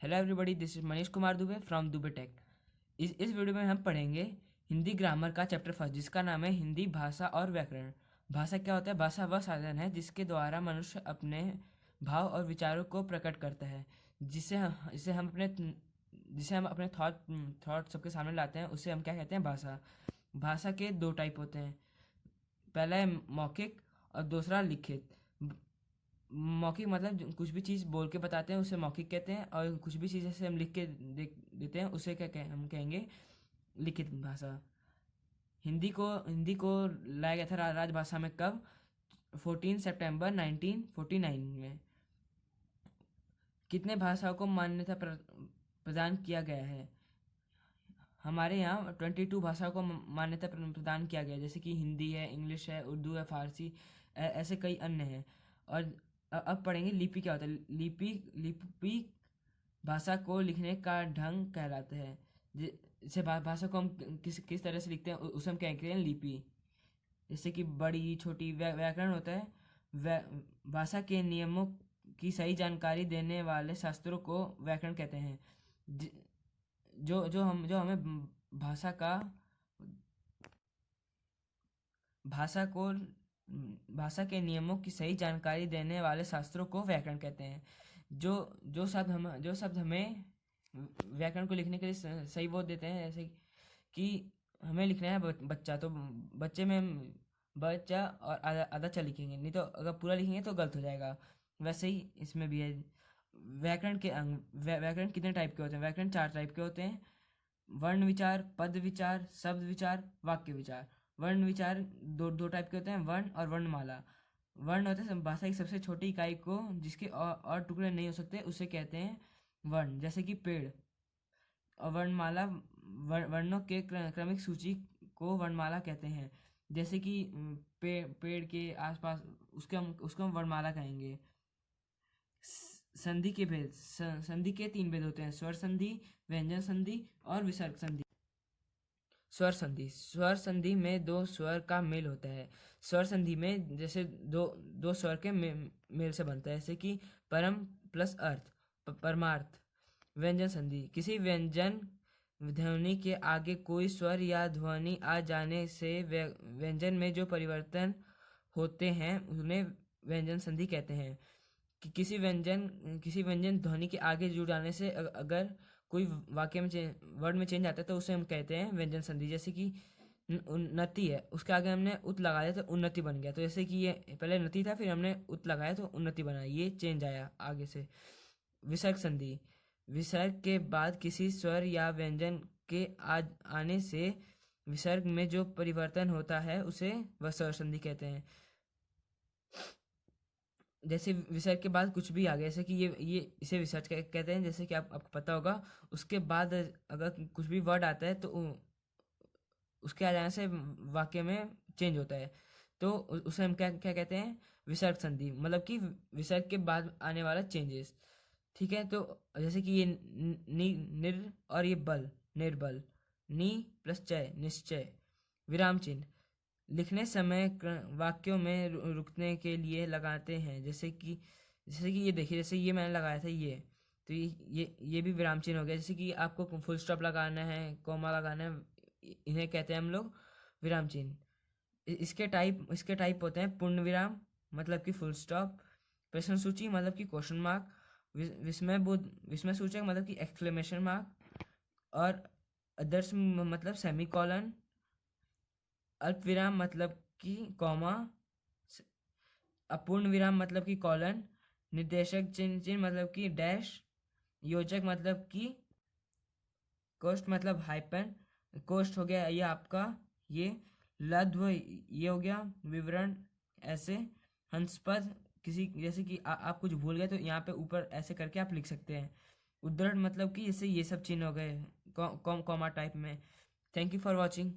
Hello everybody, this is Manish Kumar Dubey from Dubey tech. इस video में हम पढ़ेंगे हिंदी ग्रामर का चैप्टर फर्स्ट, जिसका नाम है हिंदी भाषा और व्याकरण। भाषा क्या होता है? भाषा वह साधन है जिसके द्वारा मनुष्य अपने भाव और विचारों को प्रकट करता है, जिसे हम अपने थॉट सबके सामने लाते हैं। उसे हम क्या कहते हैं? भाषा। भाषा के दो टाइप होते हैं। पहला है मौखिक और दूसरा लिखित। मौखिक मतलब कुछ भी चीज़ बोल के बताते हैं उसे मौखिक कहते हैं, और कुछ भी चीज़ जैसे हम लिख के देते हैं उसे हम कहेंगे लिखित भाषा। हिंदी को लाया गया था राजभाषा में कब? 14 सितंबर 1949 में। कितने भाषाओं को मान्यता प्रदान किया गया है? हमारे यहाँ 22 भाषाओं को मान्यता प्रदान किया गया है, जैसे कि हिंदी है, इंग्लिश है, उर्दू है, फारसी, ऐसे कई अन्य हैं। और अब पढ़ेंगे लिपि क्या होता है। लिपि भाषा को लिखने का ढंग कहलाता है। जैसे भाषा को हम किस तरह से लिखते हैं उसे हम क्या कहते हैं? लिपि। जैसे कि बड़ी छोटी व्याकरण होता है। भाषा के नियमों की सही जानकारी देने वाले शास्त्रों को व्याकरण कहते हैं। ज- जो हमें भाषा को भाषा के नियमों की सही जानकारी देने वाले शास्त्रों को व्याकरण कहते हैं। जो शब्द हमें व्याकरण को लिखने के लिए सही वो देते हैं। जैसे कि हमें लिखना है बच्चा, तो बच्चे में हम बच्चा और आधा आधा चा लिखेंगे, नहीं तो अगर पूरा लिखेंगे तो गलत हो जाएगा। वैसे ही इसमें भी है। व्याकरण के अंग। व्याकरण कितने टाइप के होते हैं? व्याकरण 4 टाइप के होते हैं। वर्ण विचार, पद विचार, शब्द विचार, वाक्य विचार। वर्ण विचार दो टाइप के होते हैं, वर्ण और वर्णमाला। वर्ण होते हैं भाषा की सबसे छोटी इकाई को जिसके और टुकड़े नहीं हो सकते, उसे कहते हैं वर्ण। जैसे कि पेड़। और वर्णमाला वर्णों के क्रमिक सूची को वर्णमाला कहते हैं। जैसे कि पेड़ के आसपास उसको हम वर्णमाला कहेंगे। संधि के भेद। संधि के 3 भेद होते हैं: स्वर संधि, व्यंजन संधि और विसर्ग संधि। स्वर संधि में दो स्वर का मेल होता है। स्वर संधि में जैसे दो स्वर के मेल से बनता है, जैसे कि परम प्लस अर्थ, परमार्थ। व्यंजन संधि। किसी व्यंजन ध्वनि के आगे कोई स्वर या ध्वनि आ जाने से व्यंजन में जो परिवर्तन होते हैं उन्हें व्यंजन संधि कहते हैं। कि किसी व्यंजन ध्वनि के आगे जुड़ जाने से अगर कोई वाक्य में वर्ड में चेंज आता है तो उसे हम कहते हैं व्यंजन संधि। जैसे कि उन्नति है, उसके आगे हमने उत लगा दिया तो उन्नति बन गया। तो जैसे कि ये पहले नति था, फिर हमने उत लगाया तो उन्नति बना, ये चेंज आया आगे से। विसर्ग संधि। विसर्ग के बाद किसी स्वर या व्यंजन के आने से विसर्ग में जो परिवर्तन होता है उसे विसर्ग संधि कहते हैं। जैसे विसर्ग के बाद कुछ भी आ गया, जैसे कि ये इसे विसर्ग कहते हैं। जैसे कि आपको पता होगा, उसके बाद अगर कुछ भी वर्ड आता है तो उसके आ जाने से वाक्य में चेंज होता है, तो उसे हम क्या क्या कहते हैं? विसर्ग संधि। मतलब कि विसर्ग के बाद आने वाला चेंजेस। ठीक है, तो जैसे कि ये निर और ये बल, निर्बल। नी प्लस चय, निश्चय। विराम चिन्ह लिखने समय वाक्यों में रुकने के लिए लगाते हैं। जैसे कि ये देखिए, जैसे ये मैंने लगाया था ये, तो ये भी विराम चिन्ह हो गया। जैसे कि आपको फुल स्टॉप लगाना है, कोमा लगाना है, इन्हें कहते हैं हम लोग विराम चिन्ह। इसके टाइप होते हैं: पूर्ण विराम मतलब कि फुल स्टॉप, प्रश्न सूची मतलब कि क्वेश्चन मार्क, विस्मय सूचक मतलब कि एक्सक्लेमेशन मार्क, और आदर्श मतलब सेमी कॉलन, अल्प विराम मतलब कि कॉमा, अपूर्ण विराम मतलब कि कॉलन, निर्देशक चिन्ह मतलब कि डैश, योजक मतलब कि कोष्ठ मतलब हाइपन। कोष्ठ हो गया ये आपका, ये लघ्व ये हो गया विवरण ऐसे। हंसपद किसी जैसे कि आप कुछ भूल गए तो यहाँ पे ऊपर ऐसे करके आप लिख सकते हैं। उद्धरण मतलब कि जैसे ये सब चिन्ह हो गए कॉमा टाइप में। Thank you for watching.